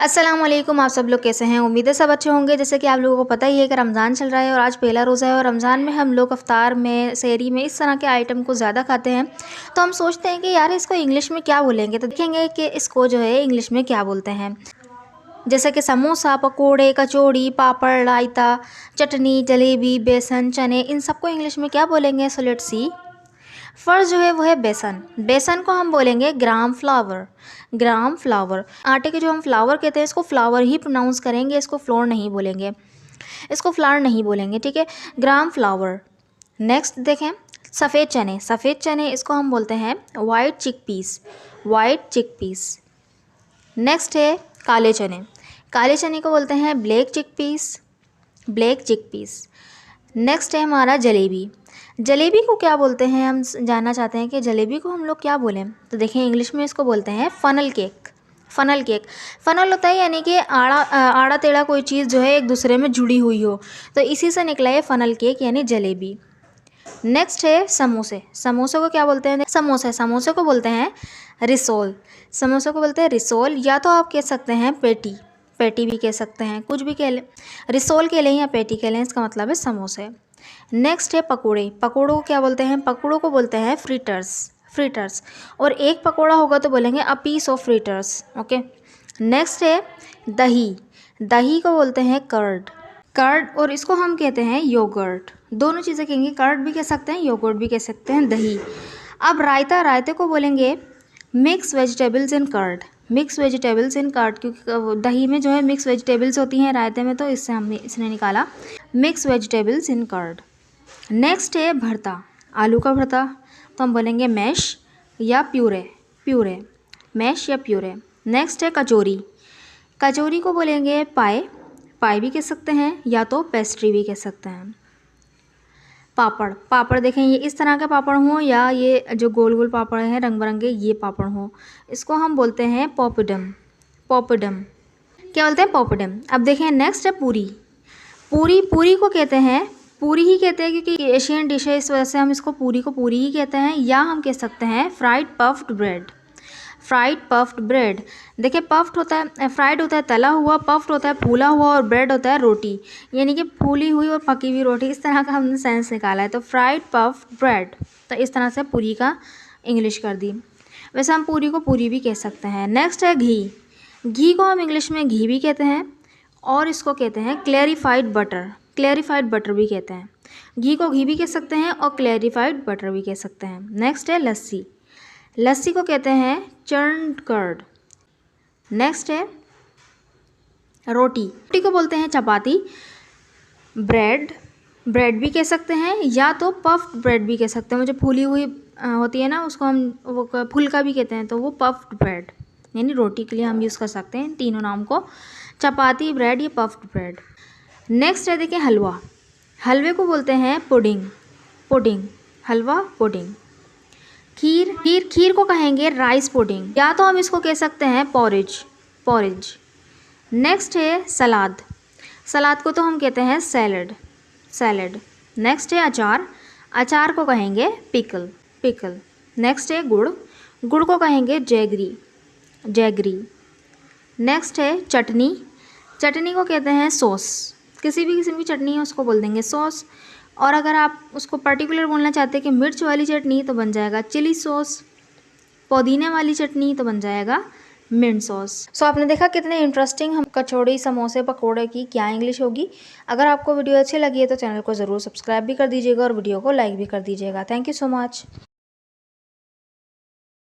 अस्सलाम वालेकुम। आप सब लोग कैसे हैं? उम्मीद है सब अच्छे होंगे। जैसे कि आप लोगों को पता ही है कि रमज़ान चल रहा है और आज पहला रोज़ा है और रमज़ान में हम लोग इफ्तार में, सहरी में इस तरह के आइटम को ज़्यादा खाते हैं। तो हम सोचते हैं कि यार इसको इंग्लिश में क्या बोलेंगे, तो देखेंगे कि इसको जो है इंग्लिश में क्या बोलते हैं। जैसे कि समोसा, पकोड़े, कचौड़ी, पापड़, रायता, चटनी, जलेबी, बेसन, चने, इन सबको इंग्लिश में क्या बोलेंगे? So let's see. फर्स्ट जो है वो है बेसन। बेसन को हम बोलेंगे ग्राम फ्लावर। ग्राम फ्लावर, आटे के जो हम फ्लावर कहते हैं इसको फ्लावर ही प्रोनाउंस करेंगे, इसको फ्लोर नहीं बोलेंगे, इसको फ्लावर नहीं बोलेंगे, ठीक है। ग्राम फ्लावर। नेक्स्ट देखें, सफ़ेद चने। सफ़ेद चने इसको हम बोलते हैं वाइट चिक पीस। वाइट चिक पीस। नेक्स्ट है काले चने। काले चने को बोलते हैं ब्लैक चिक पीस। ब्लैक चिक पीस। नेक्स्ट है हमारा जलेबी। जलेबी को क्या बोलते हैं, हम जानना चाहते हैं कि जलेबी को हम लोग क्या बोलें। तो देखें इंग्लिश में इसको बोलते हैं funnel cake. Funnel cake. Funnel होता है यानी कि आड़ा टेढ़ा कोई चीज़ जो है एक दूसरे में जुड़ी हुई हो, तो इसी से निकला है फ़नल केक यानी जलेबी। नेक्स्ट है समोसे। समोसे को क्या बोलते हैं? समोसे को बोलते हैं रिसोल। समोसे को बोलते हैं रिसोल, या तो आप कह सकते हैं पेटी। पेटी भी कह सकते हैं, कुछ भी कह लें, रिसोल कह लें या पेटी कह लें, इसका मतलब है समोसे। नेक्स्ट है पकोड़े। पकोड़ों को क्या बोलते हैं? पकोड़ों को बोलते हैं फ्रीटर्स। फ्रीटर्स। और एक पकोड़ा होगा तो बोलेंगे a piece of fritters. Okay. Next है दही। दही को बोलते हैं कर्ड। कर्ड, और इसको हम कहते हैं योगर्ट। दोनों चीज़ें कहेंगे, कर्ड भी कह सकते हैं, योगर्ट भी कह सकते हैं, दही। अब रायता। रायते को बोलेंगे mix vegetables in curd. Mix vegetables in curd, क्योंकि दही में जो है मिक्स वेजिटेबल्स होती हैं, रायते में तो इससे हमने इसने निकाला mix vegetables in curd. Next है भरता। आलू का भरता, तो हम बोलेंगे मैश या प्यूरे। प्यूरे। मैश या प्यूरे। नेक्स्ट है कचौरी। कचौरी को बोलेंगे पाए। पाए भी कह सकते हैं, या तो पेस्ट्री भी कह सकते हैं। पापड़। पापड़ देखें ये इस तरह के पापड़ हों या ये जो गोल गोल पापड़ हैं रंग बिरंगे, ये पापड़ हों, इसको हम बोलते हैं पॉपडम। पॉपडम। क्या बोलते हैं? पॉपडम। अब देखें नेक्स्ट है पूरी। पूरी। पूरी को कहते हैं, पूरी ही कहते हैं क्योंकि एशियन डिश है, इस वजह से हम इसको पूरी को पूरी ही कहते हैं, या हम कह सकते हैं fried puffed bread. Fried puffed bread. देखिए पफ्ड होता है, फ्राइड होता है तला हुआ, पफ्ड होता है फूला हुआ, और ब्रेड होता है रोटी, यानी कि फूली हुई और पकी हुई रोटी। इस तरह का हमने सेंस निकाला है, तो फ्राइड पफ्ड ब्रेड। तो इस तरह से पूरी का इंग्लिश कर दी। वैसे हम पूरी को पूरी भी कह सकते हैं। नेक्स्ट है घी। घी को हम इंग्लिश में घी भी कहते हैं, और इसको कहते हैं क्लेरिफाइड बटर। क्लेरिफाइड बटर भी कहते हैं। घी को घी भी कह सकते हैं और क्लेरिफाइड बटर भी कह सकते हैं। नेक्स्ट है लस्सी। लस्सी को कहते हैं चर्न्ड कर्ड। नेक्स्ट है रोटी। रोटी को बोलते हैं चपाती। ब्रेड। ब्रेड भी कह सकते हैं, या तो पफ्ड ब्रेड भी कह सकते हैं, जो फूली हुई होती है ना, उसको हम वो फुल्का भी कहते हैं, तो वो पफ्ड ब्रेड यानी रोटी के लिए हम यूज़ कर सकते हैं तीनों नाम को, चपाती, ब्रेड, या पफ्ड ब्रेड। नेक्स्ट है देखिए हलवा। हलवे को बोलते हैं पुडिंग। पुडिंग। हलवा, पुडिंग। खीर। खीर। खीर को कहेंगे राइस पुडिंग, या तो हम इसको कह सकते हैं पॉरेज। पॉरेज। नेक्स्ट है सलाद। सलाद को तो हम कहते हैं सैलड। सैलड। नेक्स्ट है अचार। अचार को कहेंगे पिकल। पिकल। नेक्स्ट है गुड़। गुड़ को कहेंगे जैगरी। जैगरी। नेक्स्ट है चटनी। चटनी को कहते हैं सॉस। किसी भी किस्म की चटनी है उसको बोल देंगे सॉस, और अगर आप उसको पर्टिकुलर बोलना चाहते हैं कि मिर्च वाली चटनी, तो बन जाएगा चिली सॉस। पुदीने वाली चटनी तो बन जाएगा मिंट सॉस। सो आपने देखा कितने इंटरेस्टिंग हम कचौड़ी, समोसे, पकोड़े की क्या इंग्लिश होगी। अगर आपको वीडियो अच्छी लगी है तो चैनल को ज़रूर सब्सक्राइब भी कर दीजिएगा और वीडियो को लाइक भी कर दीजिएगा। Thank you so much.